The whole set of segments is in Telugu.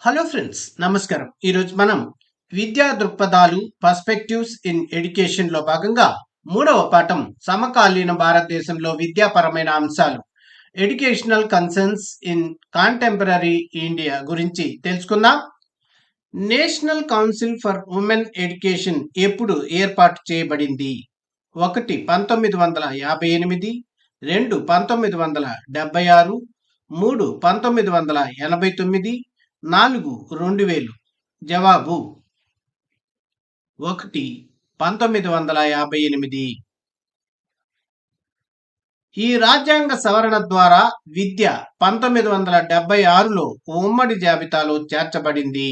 హలో ఫ్రెండ్స్, నమస్కారం. ఈరోజు మనం విద్యా దృక్పథాలు పర్స్పెక్టివ్స్ ఇన్ ఎడ్యుకేషన్లో భాగంగా మూడవ పాఠం సమకాలీన భారతదేశంలో విద్యాపరమైన అంశాలు educational concerns in contemporary India గురించి తెలుసుకుందాం. National council for women education ఎప్పుడు ఏర్పాటు చేయబడింది? 1 1958, 2 1976, 3 1989, 4 2000. జవాబు 1 1958. ఈ రాజ్యాంగ సవరణ ద్వారా విద్య 1976లో ఉమ్మడి జాబితాలో చేర్చబడింది.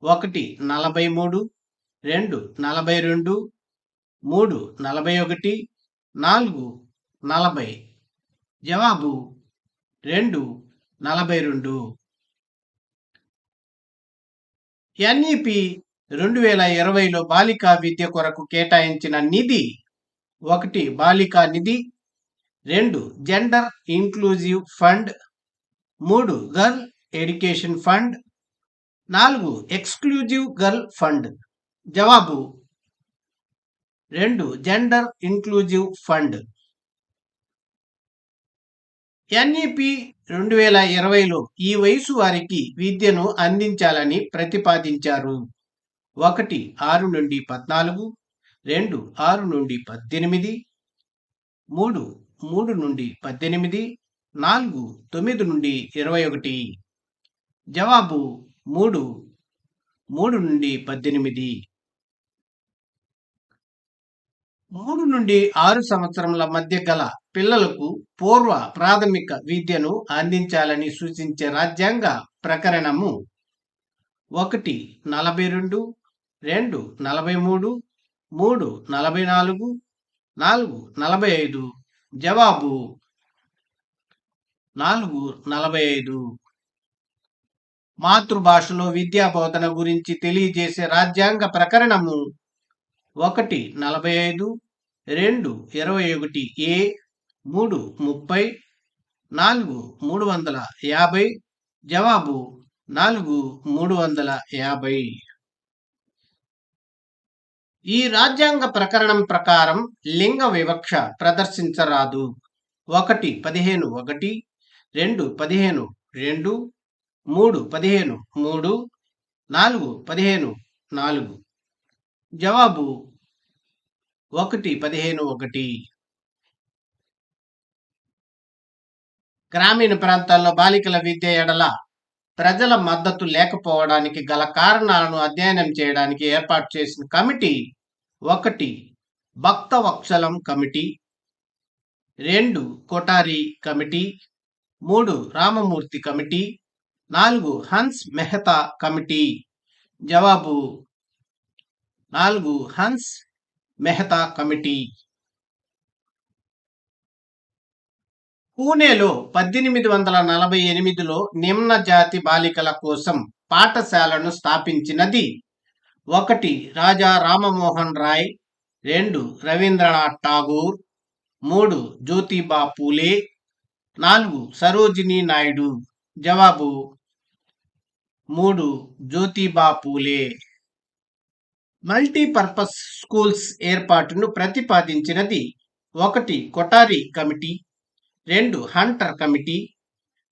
1 43, 2 42, 3 41, 4 40. జవాబు 2 42. ఎన్ఈపి 2020లో బాలికా విద్య కొరకు కేటాయించిన నిధి: 1 బాలికా నిధి, 2 gender inclusive fund, 3 girl education fund, 4 exclusive girl fund. జవాబు 2 జెండర్ ఇంక్లూజివ్ ఫండ్. ఎన్ఈపి 2020లో ఈ వయసు వారికి విద్యను అందించాలని ప్రతిపాదించారు. 1 6 నుండి 14, 2 6 నుండి 18, 3 3 నుండి 18, 4 9 నుండి 21. జవాబు 3 3 నుండి 18. 3 నుండి 6 సంవత్సరముల మధ్య గల పిల్లలకు పూర్వ ప్రాథమిక విద్యను అందించాలని సూచించే రాజ్యాంగ ప్రకరణము: 1 42, 2 43, 3 44, 4 45. జవాబు 4 45. మాతృభాషలో విద్యా బోధన గురించి తెలియజేసే రాజ్యాంగ ప్రకరణము: 1 45, 2 21A, 3 30, 4 350. జవాబు 4 350. ఈ రాజ్యాంగ ప్రకరణం ప్రకారం లింగ వివక్ష ప్రదర్శించరాదు. 1 15 1, 2 15 2, 3 15 3, 4 15 4. జవాబు 1 15 1. గ్రామీణ ప్రాంతాల్లో బాలికల విద్య ఎడల ప్రజల మద్దతు లేకపోవడానికి గల కారణాలను అధ్యయనం చేయడానికి ఏర్పాటు చేసిన committee: 1 Bhaktavatsalam committee, 2 Kothari committee, 3 Ramamurthy committee, 4 Hansa Mehta committee. జవాబు 4 హన్స్ మెహతా కమిటీ. పూణేలో 1848లో నిమ్న జాతి బాలికల కోసం పాఠశాలను స్థాపించినది: 1 రాజా రామమోహన్ రాయ్, 2 రవీంద్రనాథ్ ఠాగూర్, 3 జ్యోతిబా పూలే, 4 సరోజినీ నాయుడు. జవాబు 3 జ్యోతిబా పూలే. మల్టీపర్పస్ స్కూల్స్ ఏర్పాటును ప్రతిపాదించినది: 1 Kothari committee, 2 Hunter committee,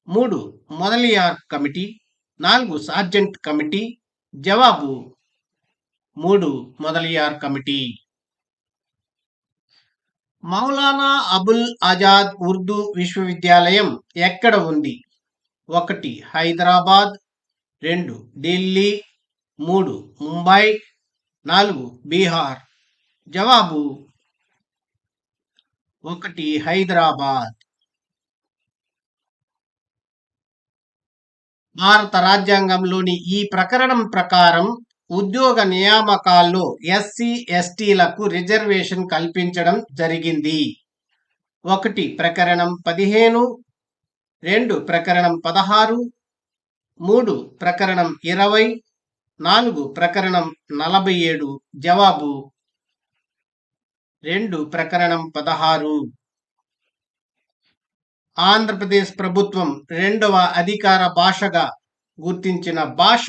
3 Mudaliar committee, 4 sergeant committee. జవాబు 3 మొదలియార్ కమిటీ. మౌలానా అబుల్ ఆజాద్ ఉర్దూ విశ్వవిద్యాలయం ఎక్కడ ఉంది? 1 హైదరాబాద్, 2 ఢిల్లీ, 3 ముంబై, 4 బీహార్. జవాబు 1 హైదరాబాద్. భారత రాజ్యాంగంలోని ఈ ప్రకరణం ప్రకారం ఉద్యోగ నియామకాల్లో ఎస్సీ ఎస్టీలకు రిజర్వేషన్ కల్పించడం జరిగింది. 1 ప్రకరణం 15, 2 ప్రకరణం 16, 3 ప్రకరణం 20, 4 ప్రకరణం 47. జవాబు 2 ప్రకరణం 16. ఆంధ్రప్రదేశ్ ప్రభుత్వం రెండవ అధికార భాషగా గుర్తించిన భాష: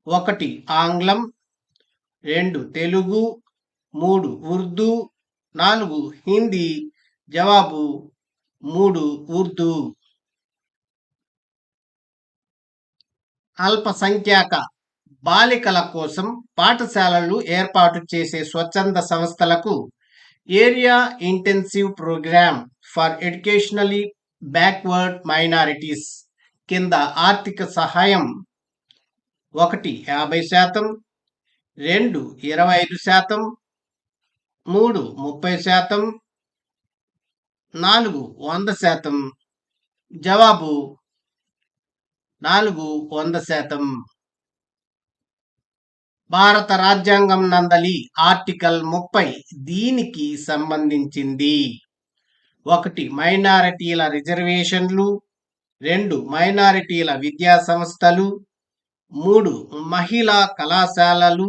1 ఆంగ్లం, 2 తెలుగు, 3 ఉర్దూ, 4 హిందీ. జవాబు 3 ఉర్దూ. అల్పసంఖ్యాక బాలికల కోసం పాఠశాలలు ఏర్పాటు చేసే స్వచ్ఛంద సంస్థలకు area intensive programme for educationally backward minorities కింద ఆర్థిక సహాయం: 1 50%, 2 25%, 3 30%, 4 100%. జవాబు 4 100%. భారత రాజ్యాంగం నందలి ఆర్టికల్ 30 దీనికి సంబంధించింది: 1 మైనారిటీల రిజర్వేషన్లు, 2 మైనారిటీల విద్యా సంస్థలు, 3 మహిళా కళాశాలలు,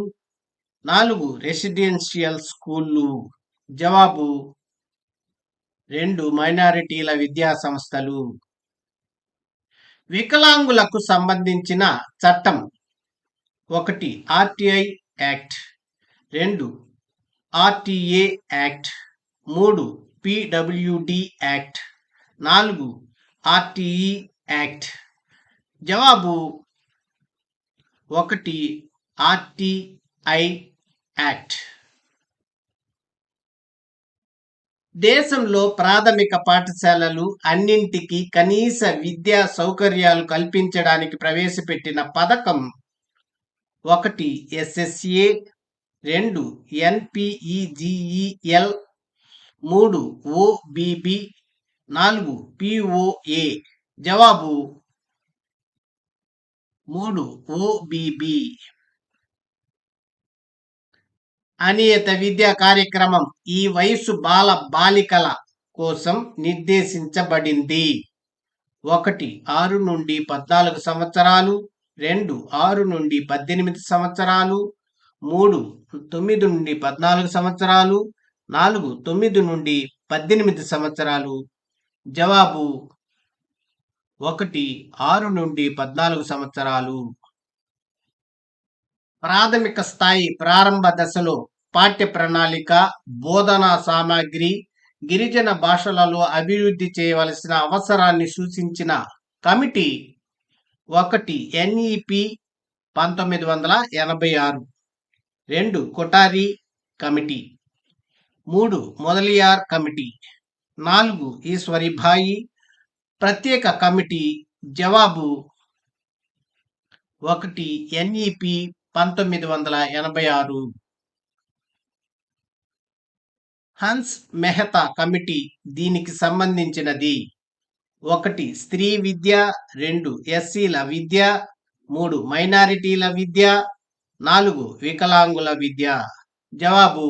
4 రెసిడెన్షియల్ స్కూళ్ళు. జవాబు 2 మైనారిటీల విద్యా సంస్థలు. వికలాంగులకు సంబంధించిన చట్టం: 1 RTI act, 2 RTA act, 3 PWD act, 4 RTE act. జవాబు 1 ఆర్టీఐ యాక్ట్. దేశంలో ప్రాథమిక పాఠశాలలు అన్నింటికీ కనీస విద్యా సౌకర్యాలు కల్పించడానికి ప్రవేశపెట్టిన పథకం: 1 ఎస్ఎస్ఏ, 2 ఎన్పిఈజిఈఎల్, 3 ఓబిబి, 4 పిఓఏ. జవాబు 3 ఓబిబి. అనియత విద్యా కార్యక్రమం ఈ వయసు బాలికల కోసం నిర్దేశించబడింది: 1 6 నుండి 14 సంవత్సరాలు, 2 6 నుండి 18 సంవత్సరాలు, 3 9 నుండి 14 సంవత్సరాలు, 4 9 నుండి 18 సంవత్సరాలు. జవాబు 1 6 నుండి 14 సంవత్సరాలు. ప్రాథమిక స్థాయి ప్రారంభ దశలో పాఠ్య ప్రణాళిక, బోధనా సామాగ్రి గిరిజన భాషలలో అభివృద్ధి చేయవలసిన అవసరాన్ని సూచించిన committee: 1 NEP 1986, 2 Kothari committee, 3 Mudaliar committee, 4 Eshwaribai ప్రత్యేక కమిటీ. జవాబు 1 ఎన్ఈపి 1986. హన్స్ మెహతా కమిటీ దీనికి సంబంధించినది: 1 స్త్రీ విద్య, 2 ఎస్సీల విద్య, 3 మైనారిటీల విద్య, 4 వికలాంగుల విద్య. జవాబు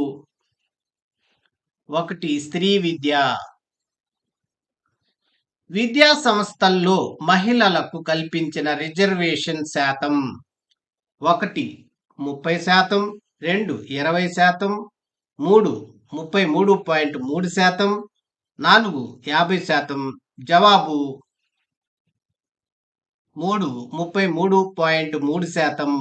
1 స్త్రీ విద్య. విద్యా సంస్థల్లో మహిళలకు కల్పించిన రిజర్వేషన్ శాతం: 1 30%, 2 20%, 3 33.3%, 4 50%. జవాబు 3 33.3%.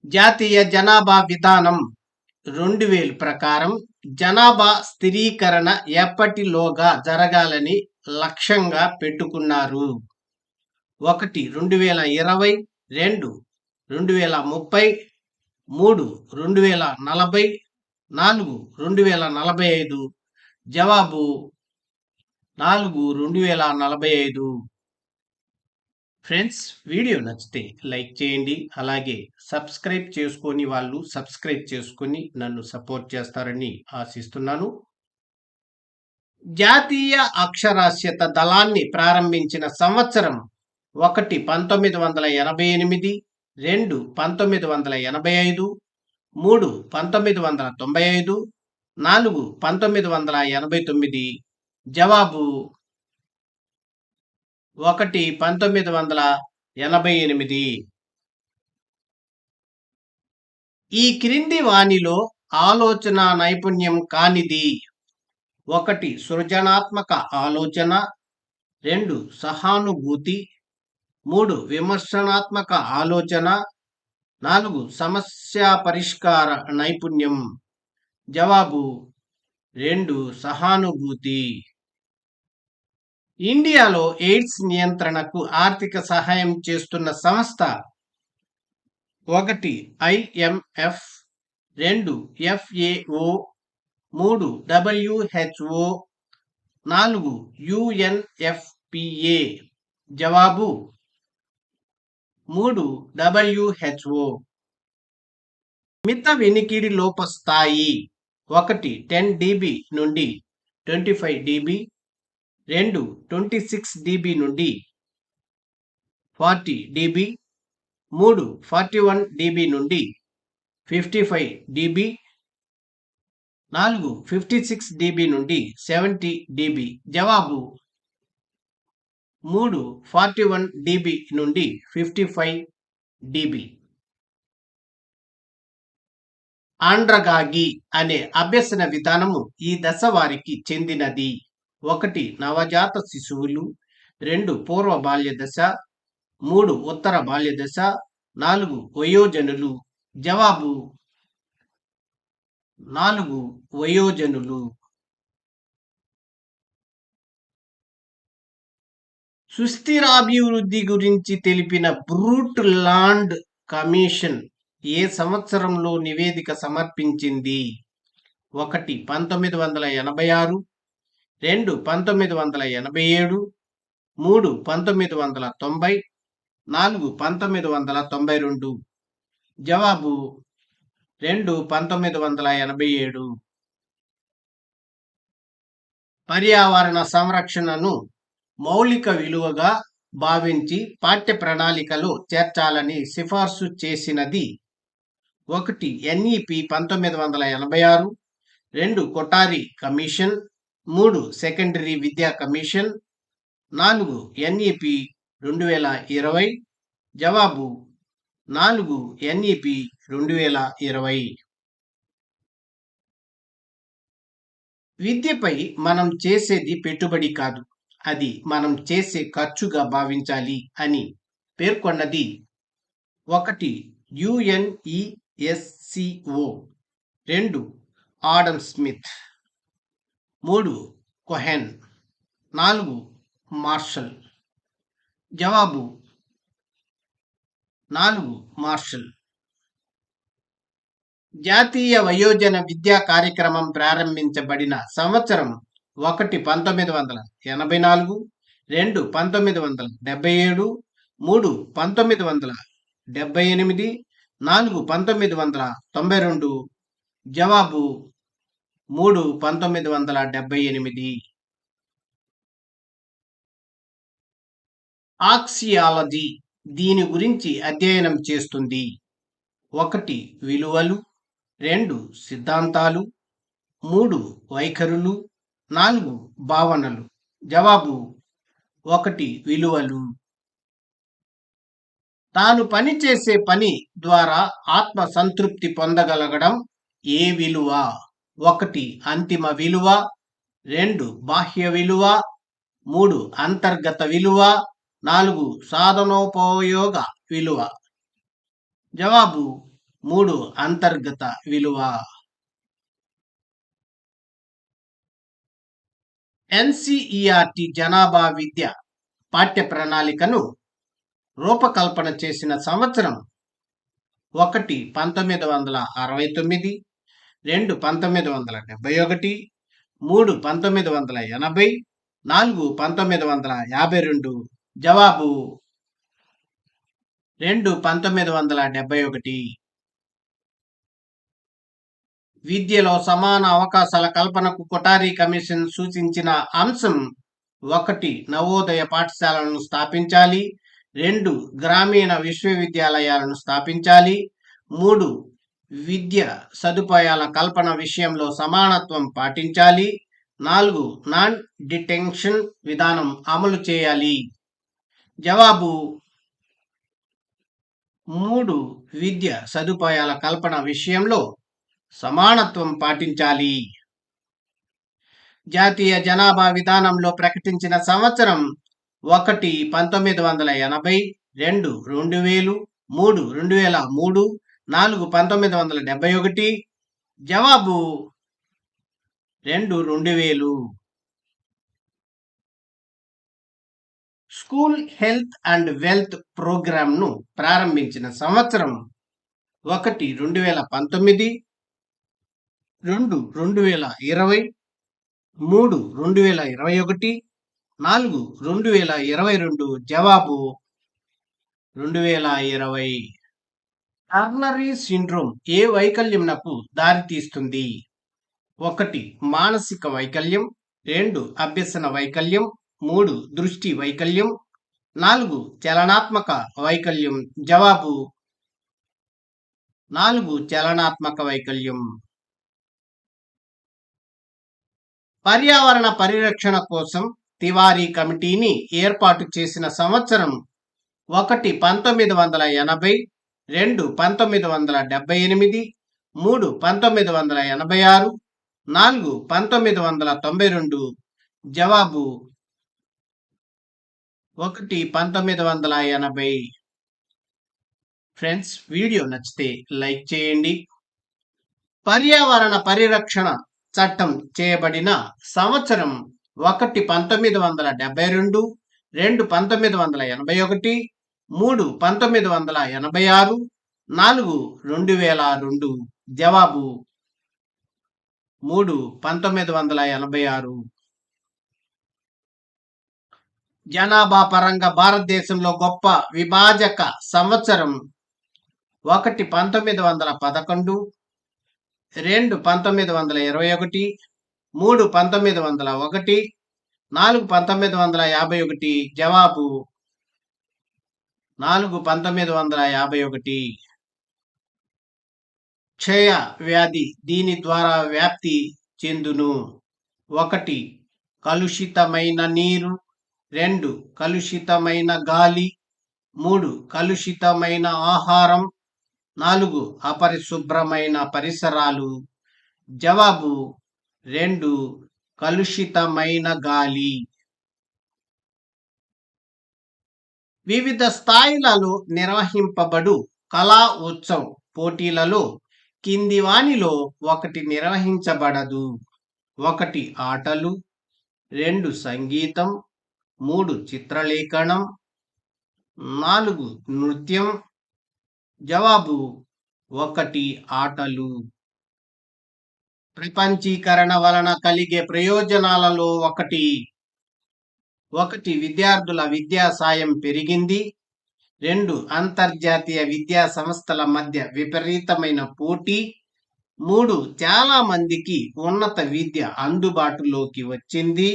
జాతీయ జనాభా విధానం 2000 ప్రకారం జనాభా స్థిరీకరణ ఎప్పటిలోగా జరగాలని లక్ష్యంగా పెట్టుకున్నారు: 1 2020, 2 2030, 3 2040, 4 2045. జవాబు 4 2045. ఫ్రెండ్స్, వీడియో నచ్చితే లైక్ చేయండి. అలాగే సబ్స్క్రైబ్ చేసుకొని వాళ్ళు సబ్స్క్రైబ్ చేసుకొని నన్ను సపోర్ట్ చేస్తారని ఆశిస్తున్నాను. జాతీయ అక్షరాస్యత దళాన్ని ప్రారంభించిన సంవత్సరం: 1 1988, 2 1985, 3 1995, 4 1989. జవాబు 1 1988. ఈ క్రింది వానిలో ఆలోచన నైపుణ్యం కానిది: 1 సృజనాత్మక ఆలోచన, 2 సహానుభూతి, 3 విమర్శనాత్మక ఆలోచన, 4 సమస్య పరిష్కార నైపుణ్యం. జవాబు 2 సహానుభూతి. ఇండియాలో ఎయిడ్స్ నియంత్రణకు ఆర్థిక సహాయం చేస్తున్న సంస్థ 1 IMF, 2 FAO, 3 WHO, 4 UNFPA. జవాబు 3 WHO. మిత వినికిడి లోప స్థాయి 1 10 dB నుండి 25 dB, 2 26 dB నుండి 40 dB, 3 41 dB నుండి 55 dB, 4 56 dB నుండి 70 dB. జవాబు 3 41 dB నుండి 55 dB. ఆండ్రగాగి అనే అభ్యసన విధానము ఈ దశ వారికి చెందినది. 1 నవజాత శిశువులు, 2 పూర్వ బాల్య దశ, 3 ఉత్తర బాల్య దశ, 4 వయోజనులు. జవాబు 4 వయోజనులు. సుస్థిరాభివృద్ధి గురించి తెలిపిన బ్రూట్ లాండ్ కమిషన్ ఏ సంవత్సరంలో నివేదిక సమర్పించింది? 1 1986, 2 1987, 3 1990, 4 1992. జవాబు 2 1987. పర్యావరణ సంరక్షణను మౌలిక విలువగా భావించి పాఠ్య ప్రణాళికలో చేర్చాలని సిఫార్సు చేసినది 1 NEP 1986, 2 కొఠారి కమిషన్, 3 సెకండరీ విద్యా కమిషన్, 4 NEP 2020. జవాబు 4 NEP 2020. విద్యపై మనం చేసేది పెట్టుబడి కాదు, అది మనం చేసే ఖర్చుగా భావించాలి అని పేర్కొన్నది 1 UNESCO, 2 Adam Smith, 3 Cohen, 4 Marshall. జవాబు 4 మార్షల్. జాతీయ వయోజన విద్యా కార్యక్రమం ప్రారంభించబడిన సంవత్సరం 1 1984, 2 1977, 3 1978, 4 1992. జవాబు 3 1978. ఆక్సియాలజీ దీని గురించి అధ్యయనం చేస్తుంది. 1 విలువలు, 2 సిద్ధాంతాలు, 3 వైఖరులు, 4 భావనలు. జవాబు 1 విలువలు. తాను పనిచేసే పని ద్వారా ఆత్మ సంతృప్తి పొందగలగడం ఏ విలువ? 1 అంతిమ విలువ, 2 బాహ్య విలువ, 3 అంతర్గత విలువ, 4 సాధనోపయోగ విలువ. జవాబు 3 అంతర్గత విలువ. NCERT జనాభా విద్య పాఠ్య ప్రణాళికను రూపకల్పన చేసిన సంవత్సరం 1 1969, 2 1971, 3 1980, 4 1952. జవాబు 2 1971. విద్యలో సమాన అవకాశాల కల్పనకు కొఠారి కమిషన్ సూచించిన అంశం 1 నవోదయ పాఠశాలలను స్థాపించాలి, 2 గ్రామీణ విశ్వవిద్యాలయాలను స్థాపించాలి, 3 విద్య సదుపాయాల కల్పన విషయంలో సమానత్వం పాటించాలి, 4 నాన్ డిటెన్షన్ విధానం అమలు చేయాలి. జవాబు 3 విద్య సదుపాయాల కల్పన విషయంలో సమానత్వం పాటించాలి. జాతీయ జనాభా విధానంలో ప్రకటించిన సంవత్సరం ఒకటి 1980, 2 2000, 3 2003, 4 1971. జవాబు 2 2000. స్కూల్ హెల్త్ అండ్ వెల్త్ ప్రోగ్రామ్ను ప్రారంభించిన సంవత్సరం 1 2019, 2 2020, 3 2021, 4 2022. జవాబు 2020. టర్నరీ సిండ్రోమ్ ఏ వైకల్యంనకు దారితీస్తుంది? 1 మానసిక వైకల్యం, 2 అభ్యసన వైకల్యం, 3 దృష్టి వైకల్యం, 4 చలనాత్మక వైకల్యం. జవాబు 4 చలనాత్మక వైకల్యం. పర్యావరణ పరిరక్షణ కోసం తివారీ కమిటీని ఏర్పాటు చేసిన సంవత్సరం 1 1980, 2 1978, 3 1986, 4 1992. జవాబు 1 1980. ఫ్రెండ్స్, వీడియో నచ్చితే లైక్ చేయండి. పర్యావరణ పరిరక్షణ చట్టం చేయబడిన సంవత్సరం 1 1972, 2 1981, 3 1986, 4 2002. జవాబు 3 1986. జనాభా పరంగా భారతదేశంలో గొప్ప విభాజక సంవత్సరం 1 1911, 2 1921, 3 1901, 4 1951. జవాబు 4 1951. క్షయ వ్యాధి దీని ద్వారా వ్యాప్తి చెందును? 1 కలుషితమైన నీరు, 2 కలుషితమైన గాలి, 3 కలుషితమైన ఆహారం, 4 అపరిశుభ్రమైన పరిసరాలు. జవాబు 2 కలుషితమైన గాలి. వివిధ స్థాయిలలో నిర్వహింపబడు కళా ఉత్సవ్ పోటీలలో కింది వానిలో ఒకటి నిర్వహించబడదు? 1 ఆటలు, 2 సంగీతం, 3 చిత్రలేఖనం, 4 నృత్యం. జవాబు 1 ఆటలు. ప్రపంచీకరణ వలన కలిగే ప్రయోజనాలలో 1 విద్యార్థుల విద్యా సాయం పెరిగింది, 2 అంతర్జాతీయ విద్యా సంస్థల మధ్య విపరీతమైన పోటీ, 3 చాలా మందికి ఉన్నత విద్య అందుబాటులోకి వచ్చింది,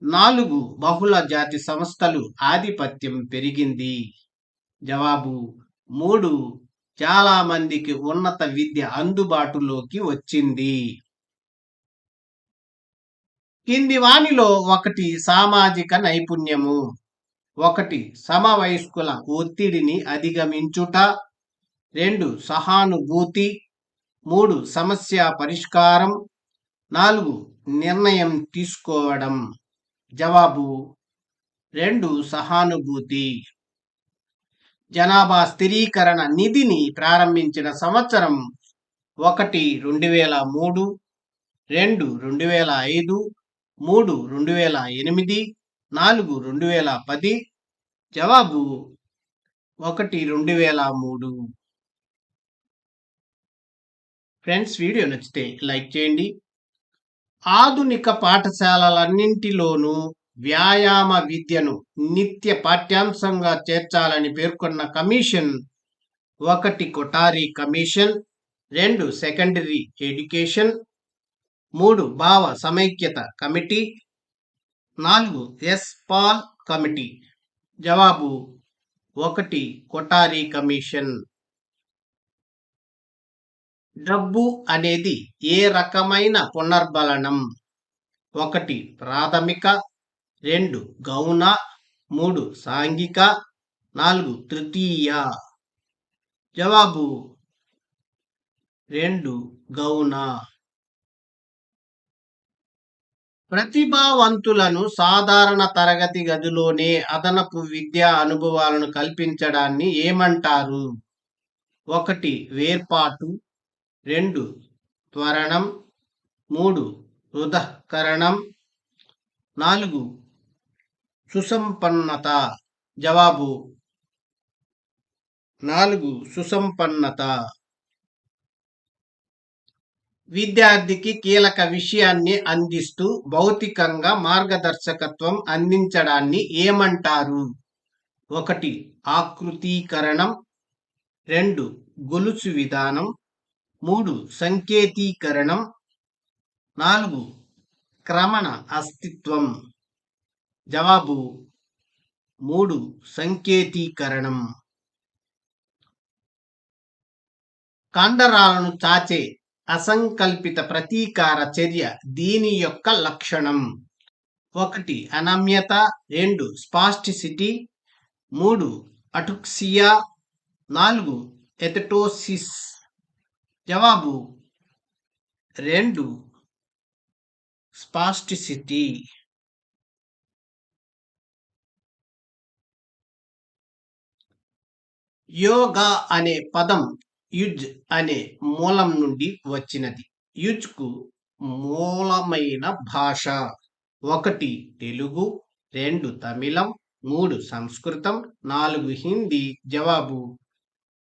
4 బహుళ జాతి సంస్థలు ఆధిపత్యం పెరిగింది. జవాబు 3 చాలా మందికి ఉన్నత విద్య అందుబాటులోకి వచ్చింది. కింది వానిలో 1 సామాజిక నైపుణ్యము? 1 సమవయస్కుల ఒత్తిడిని అధిగమించుట, 2 సహానుభూతి, 3 సమస్య పరిష్కారం, 4 నిర్ణయం తీసుకోవడం. జవాబు 2 సహానుభూతి. జనాభా స్థిరీకరణ నిధిని ప్రారంభించిన సంవత్సరం 1 2003, 2 2005, 3 2008, 4 2010. జవాబు 1 2003. ఫ్రెండ్స్, వీడియో నచ్చితే లైక్ చేయండి. ఆధునిక పాఠశాలలన్నింటిలోనూ వ్యాయామ విద్యను నిత్య పాఠ్యాంశంగా చేర్చాలని పేర్కొన్న commission 1 Kothari commission, 2 secondary education, 3 భావ సమైక్యత కమిటీ, 4 ఎస్-పాల్ కమిటీ. జవాబు 1 కొఠారి కమిషన్. డబ్బు అనేది ఏ రకమైన పునర్బలనం? 1 ప్రాథమిక, 2 గౌణ, 3 సాంఘిక, 4 తృతీయ. జవాబు 2 గౌణ. ప్రతిభావంతులను సాధారణ తరగతి గదిలోనే అదనపు విద్యా అనుభవాలను కల్పించడాన్ని ఏమంటారు? 1 వేర్పాటు, 2 త్వరణం, 3 ఉదహకరణం, 4 సుసంపన్నత. జవాబు 4 సుసంపన్నత. విద్యార్థికి కీలక విషయాన్ని అందిస్తూ భౌతికంగా మార్గదర్శకత్వం అందించడాన్ని ఏమంటారు? 1 ఆకృతీకరణం, 2 గొలుసు విధానం, 3 సంకేతీకరణం, 4 క్రమణ అస్తిత్వం. జవాబు 3 సంకేతీకరణం. కండరాలను చాచే అసంకల్పిత ప్రతీకార చర్య దీని యొక్క లక్షణం. 1 అనమ్యత, 2 స్పాస్టిసిటీ, 3 అటుక్సియా, 4 ఎథటోసిస్. జవాబు 2 స్పాస్టిసిటీ. యోగా అనే పదం యుజ్ అనే మూలం నుండి వచ్చినది. యుజ్కు మూలమైన భాష. 1 తెలుగు, 2 తమిళం, 3 సంస్కృతం, 4 హిందీ. జవాబు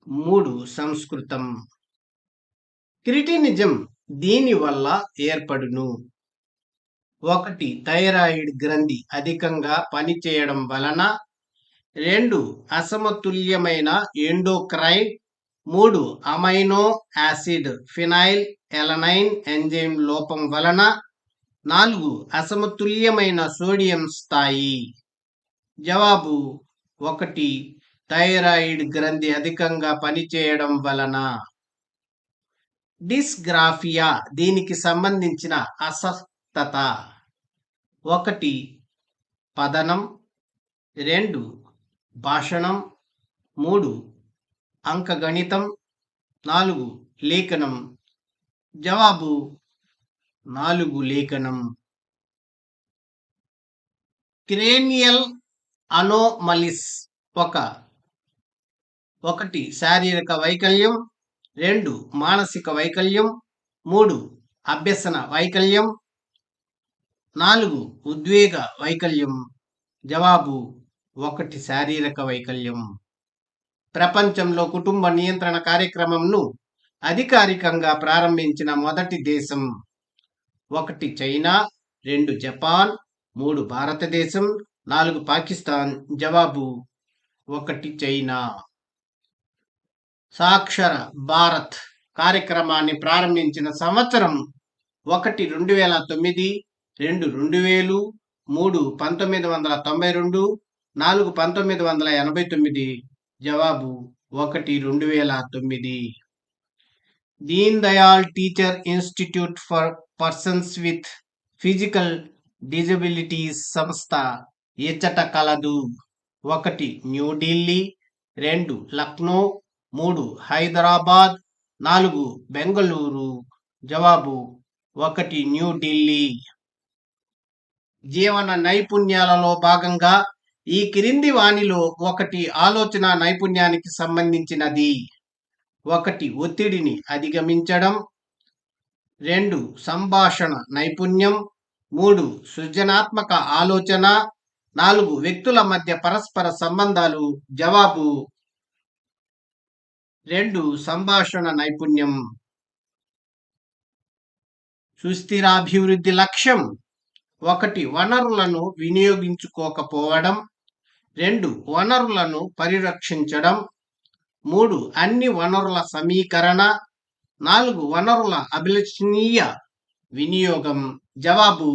3 సంస్కృతం. క్రిటినిజం దీని వల్ల ఏర్పడును. 1 థైరాయిడ్ గ్రంథి అధికంగా పనిచేయడం వలన, 2 అసమతుల్యమైన endocrine, 3 amino acid phenylalanine enzyme లోపం వలన, 4 అసమతుల్యమైన సోడియం స్థాయి. జవాబు 1 థైరాయిడ్ గ్రంథి అధికంగా పనిచేయడం వలన. డిస్గ్రాఫియా దీనికి సంబంధించిన అస్వస్థత. 1 పదనం, 2 భాషణం, 3 అంకగణితం, 4 లేఖనం. జవాబు 4 లేఖనం. క్రేనియల్ అనోమలిస్ 1 శారీరక వైకల్యం, 2 మానసిక వైకల్యం, 3 అభ్యసన వైకల్యం, 4 ఉద్వేగ వైకల్యం. జవాబు 1 శారీరక వైకల్యం. ప్రపంచంలో కుటుంబ నియంత్రణ కార్యక్రమంను అధికారికంగా ప్రారంభించిన మొదటి దేశం. 1 చైనా, 2 జపాన్, 3 భారతదేశం, 4 పాకిస్తాన్. జవాబు 1 చైనా. సాక్షర భారత్ కార్యక్రమాన్ని ప్రారంభించిన సంవత్సరం. 1 2009, 2 2000, 3 1992, 4 1989. జవాబు 1 2009. Deen Dayal teacher institute for persons with physical disabilities సంస్థ ఎచ్చట కలదు? 1 న్యూఢిల్లీ, 2 లక్నో, 3 హైదరాబాద్, 4 బెంగళూరు. జవాబు 1 న్యూఢిల్లీ. జీవన నైపుణ్యాలలో భాగంగా ఈ క్రింది వానిలో 1 ఆలోచన నైపుణ్యానికి సంబంధించినది. 1 ఒత్తిడిని అధిగమించడం, 2 సంభాషణ నైపుణ్యం, 3 సృజనాత్మక ఆలోచన, 4 వ్యక్తుల మధ్య పరస్పర సంబంధాలు. జవాబు 2 సంభాషణ నైపుణ్యం. సుస్థిరాభివృద్ధి లక్ష్యం. 1 వనరులను వినియోగించుకోకపోవడం, 2 వనరులను పరిరక్షించడం, 3 అన్ని వనరుల సమీకరణ, 4 వనరుల అభిలషణీయ వినియోగం. జవాబు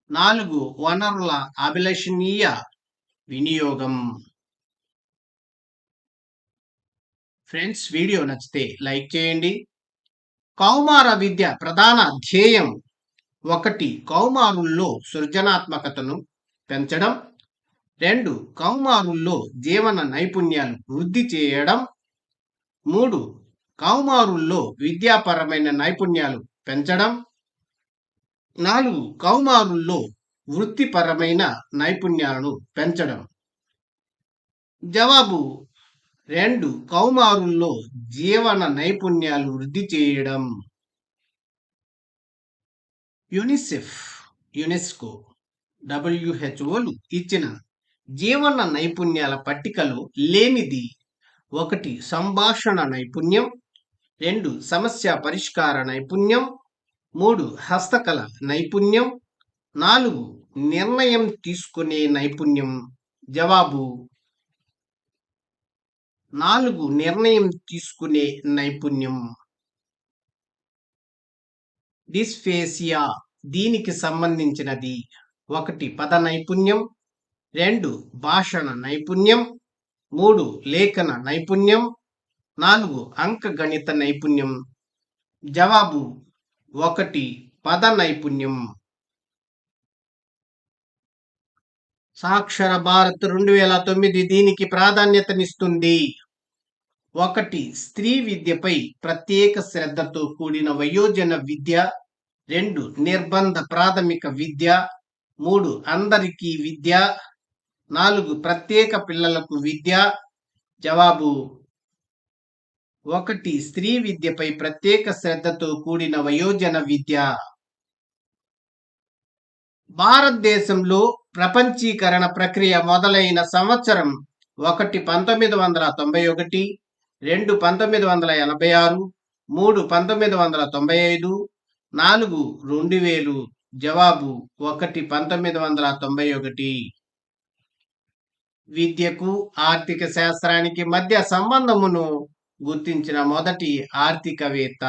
4 వనరుల అభిలషణీయ వినియోగం. ఫ్రెండ్స్, వీడియో నచ్చితే లైక్ చేయండి. కౌమార విద్య ప్రధాన ధ్యేయం. 1 కౌమారుల్లో సృజనాత్మకతను పెంచడం, 2 కౌమారుల్లో జీవన నైపుణ్యాలు వృద్ధి చేయడం, 3 కౌమారుల్లో విద్యాపరమైన నైపుణ్యాలు పెంచడం, 4 కౌమారుల్లో వృత్తిపరమైన నైపుణ్యాలను పెంచడం. జవాబు 2 కౌమారుల్లో జీవన నైపుణ్యాలు వృద్ధి చేయడం. యునెస్కో WHOలు ఇచ్చిన జీవన నైపుణ్యాల పట్టికలో లేనిది 1 సంభాషణ నైపుణ్యం, 2 సమస్య పరిష్కార నైపుణ్యం, 3 హస్తకళ నైపుణ్యం, 4 నిర్ణయం తీసుకునే నైపుణ్యం. జవాబు 4 నిర్ణయం తీసుకునే నైపుణ్యం. డిస్ఫేసియా దీనికి సంబంధించినది 1 పద నైపుణ్యం, 2 భాషణ నైపుణ్యం, 3 లేఖన నైపుణ్యం, 4 అంకగణిత నైపుణ్యం. జవాబు 1 పద నైపుణ్యం. సాక్షర భారత్ 2009 దీనికి ప్రాధాన్యతనిస్తుంది. 1 స్త్రీ విద్యపై ప్రత్యేక శ్రద్ధతో కూడిన వయోజన విద్య, 2 నిర్బంధ ప్రాథమిక విద్య, 3 అందరికీ విద్య, 4 ప్రత్యేక పిల్లలకు విద్య. జవాబు 1 స్త్రీ విద్యపై ప్రత్యేక శ్రద్ధతో కూడిన వయోజన విద్య. భారతదేశంలో ప్రపంచీకరణ ప్రక్రియ మొదలైన సంవత్సరం 1 1991, 2 1986, 3 1995, 4 2000. జవాబు 1 1991. విద్యకు ఆర్థిక శాస్త్రానికి మధ్య సంబంధమును గుర్తించిన మొదటి ఆర్థికవేత్త.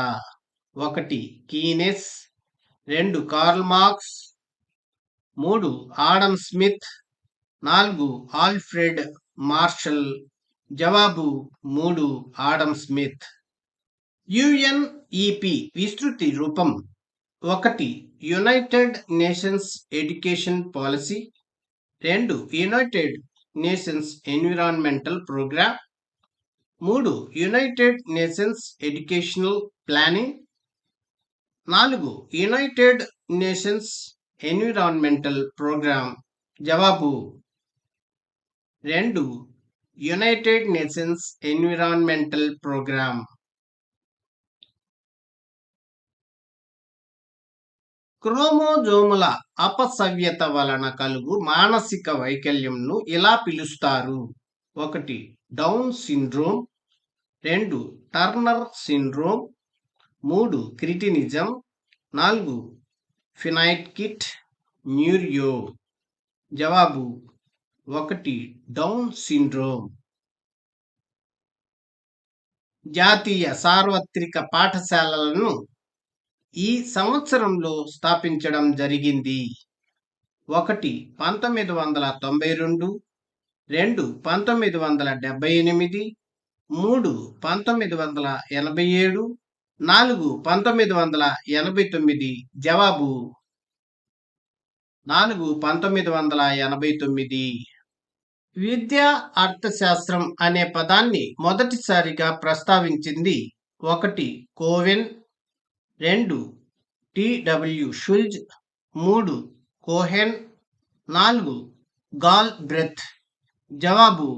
1 Keynes, 2 Karl Marx, 3 Adam Smith, 4 Alfred Marshall. జవాబు 3 ఆడమ్ స్మిత్. UNEP విస్తృతి రూపం. 1 United Nations Education Policy, 2 United Nations Environmental Programme, 3 United Nations Educational Planning, 4 United Nations Environmental Programme. జవాబు 2 యునైటెడ్ నేషన్స్ ఎన్విరాన్మెంటల్ ప్రోగ్రామ్. క్రోమోజోముల అపసవ్యత వలన కలుగు మానసిక వైకల్యంను ఇలా పిలుస్తారు. 1 Down syndrome, 2 Turner syndrome, 3 cretinism, 4 ఫినైటిక్ న్యూరియో. జవాబు 1 డౌన్ సిండ్రోమ్. జాతీయ సార్వత్రిక పాఠశాలలను ఈ సంవత్సరంలో స్థాపించడం జరిగింది. 1 1992, 2 1978, 3 1987, 4 1989. జవాబు 4 1989. విద్యా అర్థశాస్త్రం అనే పదాన్ని మొదటిసారిగా ప్రస్తావించింది 1 Cowen, 2 TW Schultz, 3 Cohen, 4 Galbraith. జవాబు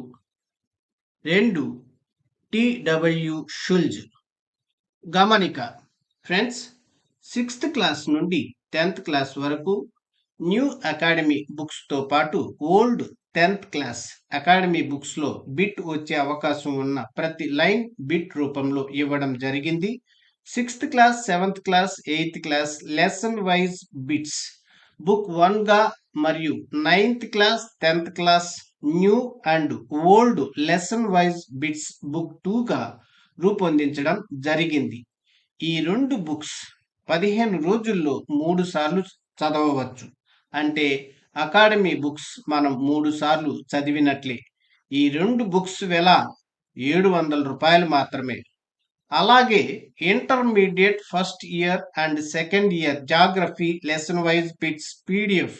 2 TW షుల్జ్. గమనిక ఫ్రెండ్స్, 6th క్లాస్ నుండి 10th క్లాస్ వరకు న్యూ అకాడమీ బుక్స్తో పాటు ఓల్డ్ 10th క్లాస్ అకాడమీ బుక్స్లో బిట్ వచ్చే అవకాశం ఉన్న ప్రతి లైన్ బిట్ రూపంలో ఇవ్వడం జరిగింది. 6th class, 7th class, 8th class lesson wise bits book 1గా మరియు 9th class, 10th class new and old lesson wise bits book 2గా రూపొందించడం జరిగింది. ఈ 2 బుక్స్ 15 రోజుల్లో 3 సార్లు చదవవచ్చు. అంటే అకాడమీ బుక్స్ మనం 3 సార్లు చదివినట్లే. ఈ 2 బుక్స్ వెల 700 రూపాయలు మాత్రమే. అలాగే intermediate first year and second year geography lesson wise bits PDF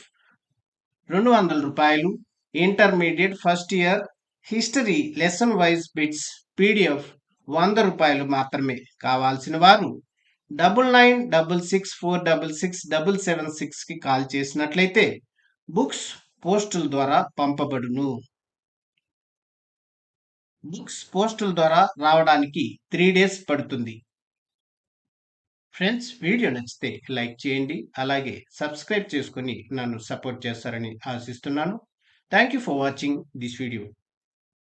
200 రూపాయలు, intermediate first year history lesson wise bits PDF 100 రూపాయలు మాత్రమే. కావాల్సిన వారు 9966466776కి కాల్ చేసినట్లయితే బుక్స్ పోస్టుల ద్వారా పంపబడును. బుక్స్ పోస్టుల ద్వారా రావడానికి 3 డేస్ పడుతుంది. ఫ్రెండ్స్, వీడియో నచ్చితే లైక్ చేయండి. అలాగే సబ్స్క్రైబ్ చేసుకొని నన్ను సపోర్ట్ చేస్తారని ఆశిస్తున్నాను. Thank you for watching this video.